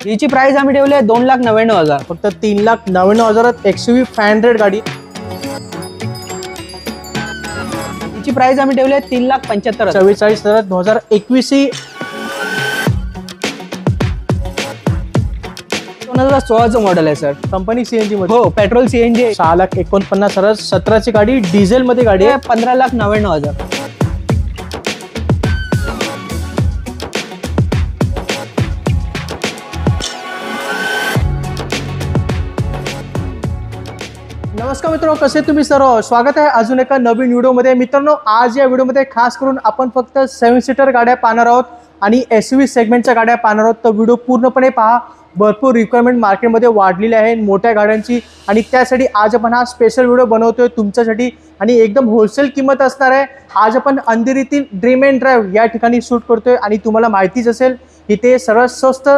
हिची प्राइस आम्ही ठेवली 2,99,000 फक्त 3,99,000 XUV 500 गाडी। हिची प्राइस आम्ही ठेवली 3,75,000 44,000 2021 ही 2016चं मॉडेल आहे सर। कंपनी CNG मध्ये। हो, पेट्रोल CNG। 6,49,000 17ची गाडी, डिझेल मध्ये गाडी आहे। 15,99,000। नमस्कार मित्रांनो, कसे तुम्ही सर्व? स्वागत आहे अजून एका नवीन व्हिडिओमध्ये। मित्रांनो, आज या व्हिडिओमध्ये खास करून आपण फक्त 7 सीटर गाड्या पाहणार आहोत आणि SUV सेगमेंटच्या गाड्या पाहणार आहोत। तर व्हिडिओ पूर्णपणे पहा। भरपूर रिक्वायरमेंट मार्केटमध्ये वाढलेली आहे मोठ्या गाड्यांची आणि त्यासाठी आज आपण हा स्पेशल व्हिडिओ बनवतोय तुमच्यासाठी आणि एकदम होलसेल किंमत असणार आहे। आज आपण अंधेरीतील ड्रीम अँड ड्राइव्ह या ठिकाणी शूट करतोय आणि तुम्हाला माहितीच असेल इथे सर्वात स्वस्त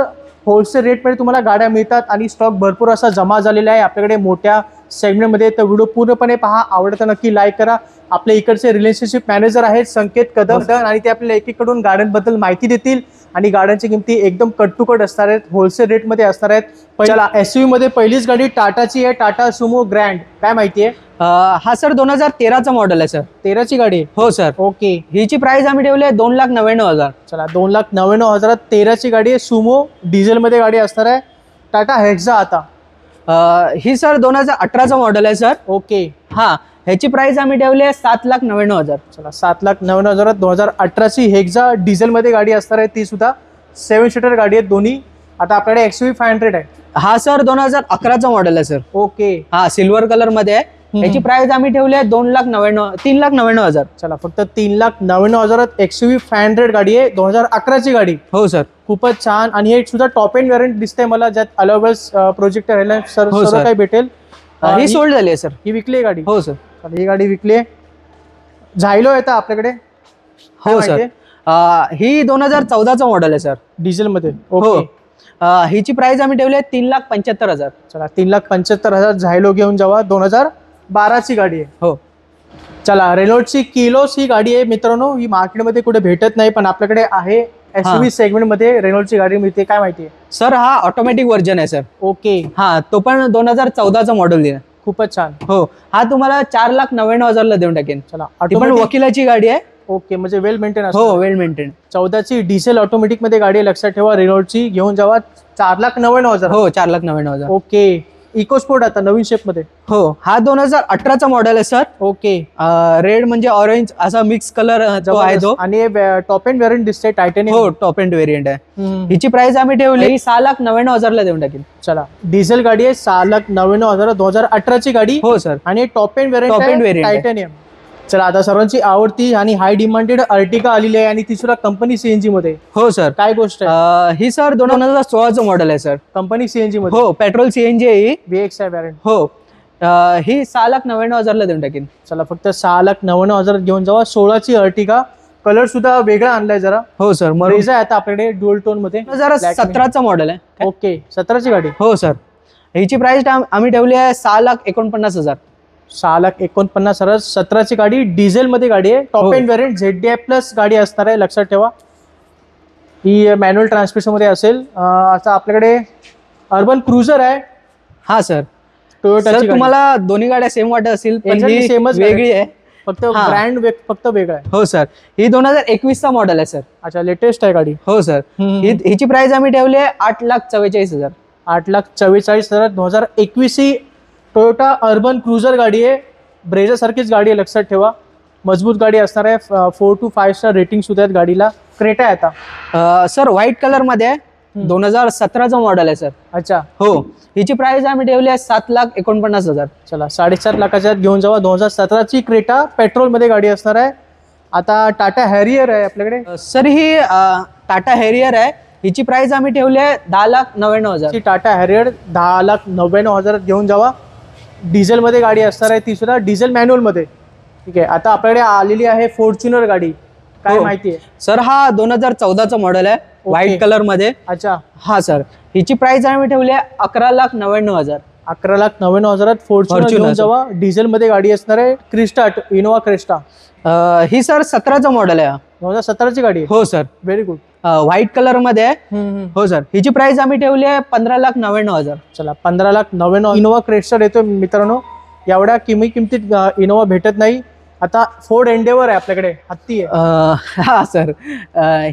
होलसेल रेटमध्ये तुम्हाला गाड्या मिळतात आणि स्टॉक भरपूर असा जमा झालेला आहे आपल्याकडे मोठ्या सेगमेंटमध्ये। तर व्हिडिओ पूर्णपणे पहा, आवडतं नक्की लाईक करा। आपल्या इकडचे रिलेशनशिप मॅनेजर आहेत संकेत कदम आणि ते आपल्याला एकीकडून गाड्यांबद्दल माहिती देतील आणि गाड्यांची किमती एकदम कट टू कट असणार आहेत, होलसेल रेटमध्ये असणार आहेत। पहिला SUV मध्ये पहिलीच गाडी टाटाची आहे, टाटा सुमो ग्रँड। काय माहिती आहे? हा सर 2013चं मॉडेल आहे सर। 13ची गाडी? हो सर। ओके। हिची प्राइस आम्ही ठेवली 2,99,000। चला, 2,99,000 13ची गाडी आहे, सुमो डिझेल मध्ये गाडी असणार आहे। टाटा हेक्सा आता ही सर 2018चं मॉडेल आहे सर। ओके। हा, ह्याची प्राइस आम्ही ठेवली 7,99,000। चला, 7,99,000 2018ची हेक्सा डिझेल मध्ये गाडी असणार आहे, ती सुद्धा 7 सीटर गाडी आहे दोन्ही। आता आपल्याकडे XUV 500 आहे। हा सर 2011चं मॉडेल आहे सर। ओके। हा, सिल्वर कलर मध्ये आहे। याची प्राइस आम्ही ठेवली 3,99,000। चला, फक्त 3,99,000 XUV 500 गाडी आहे, 2011ची गाडी। हो सर। खूपच छान। आणि हे सुद्धा टॉप एंड व्हेरियंट दिसते मला, ज्यात अलाउबल्स प्रोजेक्टर आहे सर्व काही भेटेल। ही सोल्ड झाली आहे सर। ही विकली आहे गाडी? हो सर। ही गाडी विकली आहे। झायलो येतं आपल्याकडे? हो सर। ही 2014चं मॉडेल आहे सर, डिझेल मध्ये। हो। हिची प्राइस आम्ही ठेवली 3,75,000। चला, 3,75,000 झायलो घेऊन जावा। 2012ची गाडी आहे। हो। चला, रेनॉल्टची किलोस ही गाडी आहे मित्रांनो। ही मार्केटमध्ये कुठे भेटत नाही पण आपल्याकडे आहे। SUV सेगमेंट मध्ये रेनॉल्टची गाडी मिळते। काय माहिती आहे सर? हा ऑटोमॅटिक व्हर्जन आहे सर। ओके। हा, तो पण 2014चं मॉडेल आहे। खूपच छान। हो, हा तुम्हाला 4,99,000 ला देऊन टाकेन। चला, ती पण वकिलाची गाडी आहे। ओके, म्हणजे वेल मेंटेन। हो, वेल मेंटेन। 14ची डिझेल ऑटोमॅटिक मध्ये गाडी आहे, लक्षात ठेवा। रेनॉल्टची घेऊन जावा। 4,99,000। हो, 4,99,000। ओके। इको स्पोर्ट आता नवीन शेप मध्ये। हो, हा 2018चा मॉडेल आहे सर। ओके। रेड म्हणजे ऑरेंज असा मिक्स कलर आहे तो। आणि टॉप एंड व्हेरियंट दिसते, टायटॅनियम। हो, टॉप एंड व्हेरियंट आहे। हिची प्राइस आम्ही ठेवली 6,99,000 ला देऊन टाकेन। चला, डिझेल गाडी आहे, 6,99,000 2018ची गाडी। हो सर। आणि टॉप एंड व्हेरियंट टायटॅनियम। चला, आता सर्वांची आवडती आणि हाय डिमांडेड अर्टिगा आलेली आहे आणि ती सुद्धा कंपनी CNG मध्ये। हो सर। काय गोष्ट आहे? ही सर 2016चं मॉडेल आहे सर, कंपनी CNG मध्ये। हो, पेट्रोल CNG आहे ही। VX variant. हो, ही 6,99,000 ला देऊन टाकेन। चला, फक्त 6,99,000 घेऊन जावा। 16ची अर्टिगा, कलर सुद्धा वेगळा आणलाय जरा। हो सर। मरेजा आहे आता आपल्याकडे ड्युअल टोन मध्ये। 2017चं मॉडेल आहे। ओके, 17ची गाडी। हो सर। हिची प्राइस आम्ही ठेवली 6,49,000। 6,49,000 17ची गाडी, डिझेल मध्ये गाडी आहे। Top end variant ZDI plus गाडी असणार आहे, लक्षात ठेवा। ही मॅन्युअल ट्रान्समिशन मध्ये असेल। आता आपल्याकडे अर्बन क्रुझर आहे। हा सर। टोयोटाची तुम्हाला दोन्ही गाड्या सेम वाटत असतील पण ही सेमच वेगळी आहे, फक्त ब्रँड फक्त वेगळा आहे। हो सर। ही 2021चा मॉडेल आहे सर। अच्छा, लेटेस्ट आहे गाडी। हो सर। हिची प्राइस आम्ही ठेवली 8,44,000। 8,44,000 2021 ही टोयोटा अर्बन क्रुझर गाडी आहे। ब्रेझा सारखीच गाडी आहे, लक्षात ठेवा। मजबूत गाडी असणार आहे। 4 to 5 स्टार रेटिंग सुद्धा आहेत गाडीला। क्रेटा आहे आता सर, व्हाईट कलर मध्ये आहे, 2017चं मॉडेल आहे सर। अच्छा। हो, हिची प्राइस आम्ही ठेवली 7,49,000। चला, 4.5 लाखाच्या घेऊन जावा। 2017ची क्रेटा पेट्रोल मध्ये गाडी असणार आहे। आता टाटा हॅरियर आहे आपल्याकडे। सर, ही टाटा हॅरियर आहे। हिची प्राइस आम्ही ठेवली 10,99,000। टाटा हॅरियर 10,99,000 घेऊन जावा। डिझेल मध्ये गाडी असणार आहे, ती सुद्धा डिझेल मॅन्युअल मध्ये। ठीक आहे, आता आपल्याकडे आलेली आहे फॉर्च्युनर गाडी। काय माहिती आहे सर? हा 2014चं मॉडेल आहे, व्हाईट कलर मध्ये। अच्छा। हा सर। हिची प्राइस आम्ही ठेवली 11,99,000। 11,99,000 फॉर्च्युनर घेऊन जावा। डिझेल मध्ये गाडी असणार आहे। Crysta, Innova Crysta. ही सर 17चं मॉडेल आहे। 2017ची गाडी। हो sir. Very good. White colour मध्ये आहे. हो सर, हिची प्राइस आम्ही ठेवली आहे 15,99,000. चला 15,99,000 इनोवा क्रेस्टर येतो मित्रांनो. एवढ्या किमतीत इनोवा भेटत नाही. आता फोर्ड एंडेवर आहे आपल्याकडे, हत्ती आहे. हा सर,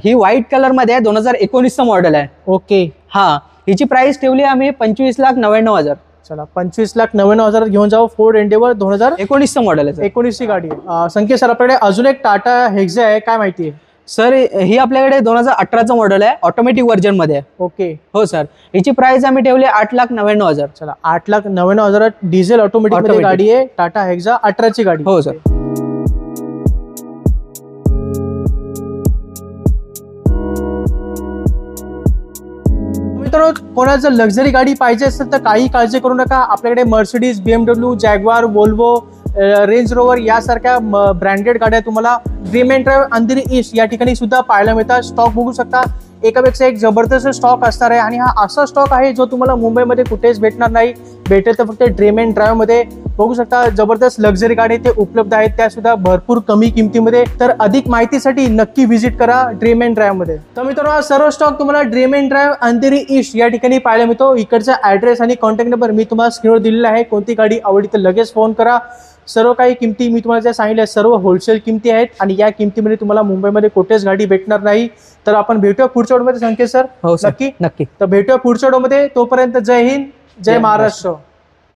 ही व्हाईट कलर मध्ये आहे, 2019 मॉडेल आहे. ओके. हा, हिची प्राइस ठेवली आहे आम्ही 25,99,000. चला 25,99,000 घेऊन जाऊ. फोर्ड एंडेवर 2019 मॉडेल आहे. 19 ची गाडी आहे. संकेत सर, आपल्याकडे अजून एक टाटा हेक्सा आहे, काय माहिती आहे सर? ही आपल्याकडे 2018चं मॉडेल आहे, ऑटोमॅटिक व्हर्जन मध्ये आहे. ओके. हो सर, हिची प्राइस आम्ही ठेवली 8,99,000. चला 8,99,000 डिझेल ऑटोमॅटिक मध्ये गाडी आहे, टाटा हेक्सा 18 ची गाडी. हो सर. मित्रांनो, कोणाचं लक्झरी गाडी पाहिजे असेल तर काही काळजी करू नका. आपल्याकडे Mercedes, BMW, Jaguar, Volvo, range rover यासारख्या ब्रँडेड गाड्या तुम्हाला dream and drive Andheri east या ठिकाणी सुद्धा पाहायला मिळतात. स्टॉक बघू शकता, एकापेक्षा एक जबरदस्त स्टॉक असणार आहे. आणि हा असा स्टॉक आहे जो तुम्हाला मुंबईमध्ये कुठेच भेटणार नाही. भेटेल तर फक्त ड्रीम अँड ड्राइव्ह मध्ये. बघू शकता, जबरदस्त लक्झरी गाडी ते उपलब्ध आहेत, त्या सुद्धा भरपूर कमी किमतीमध्ये. तर अधिक माहितीसाठी नक्की व्हिजिट करा ड्रीम अँड ड्राइव्ह मध्ये. तर मित्रांनो, हा सर्व स्टॉक तुम्हाला dream and drive Andheri east या ठिकाणी पाहायला मिळतो. इकडचा ऍड्रेस आणि कॉन्टॅक्ट नंबर मी तुम्हाला स्क्रीनवर दिलेला आहे. कोणती गाडी आवडली तर लगेच फोन करा. सर्व काही किमती मी तुम्हाला ज्या सांगितल्या सर्व होलसेल किमती आहेत आणि या किमतीमध्ये तुम्हाला मुंबईमध्ये कुठेच गाडी भेटणार नाही. तर आपण भेटूया पुढच्या व्हिडिओमध्ये संकेत सर. हो सर, नक्की नक्की. तर भेटूया पुढच्या व्हिडिओमध्ये. तोपर्यंत जय हिंद, जय महाराष्ट्र.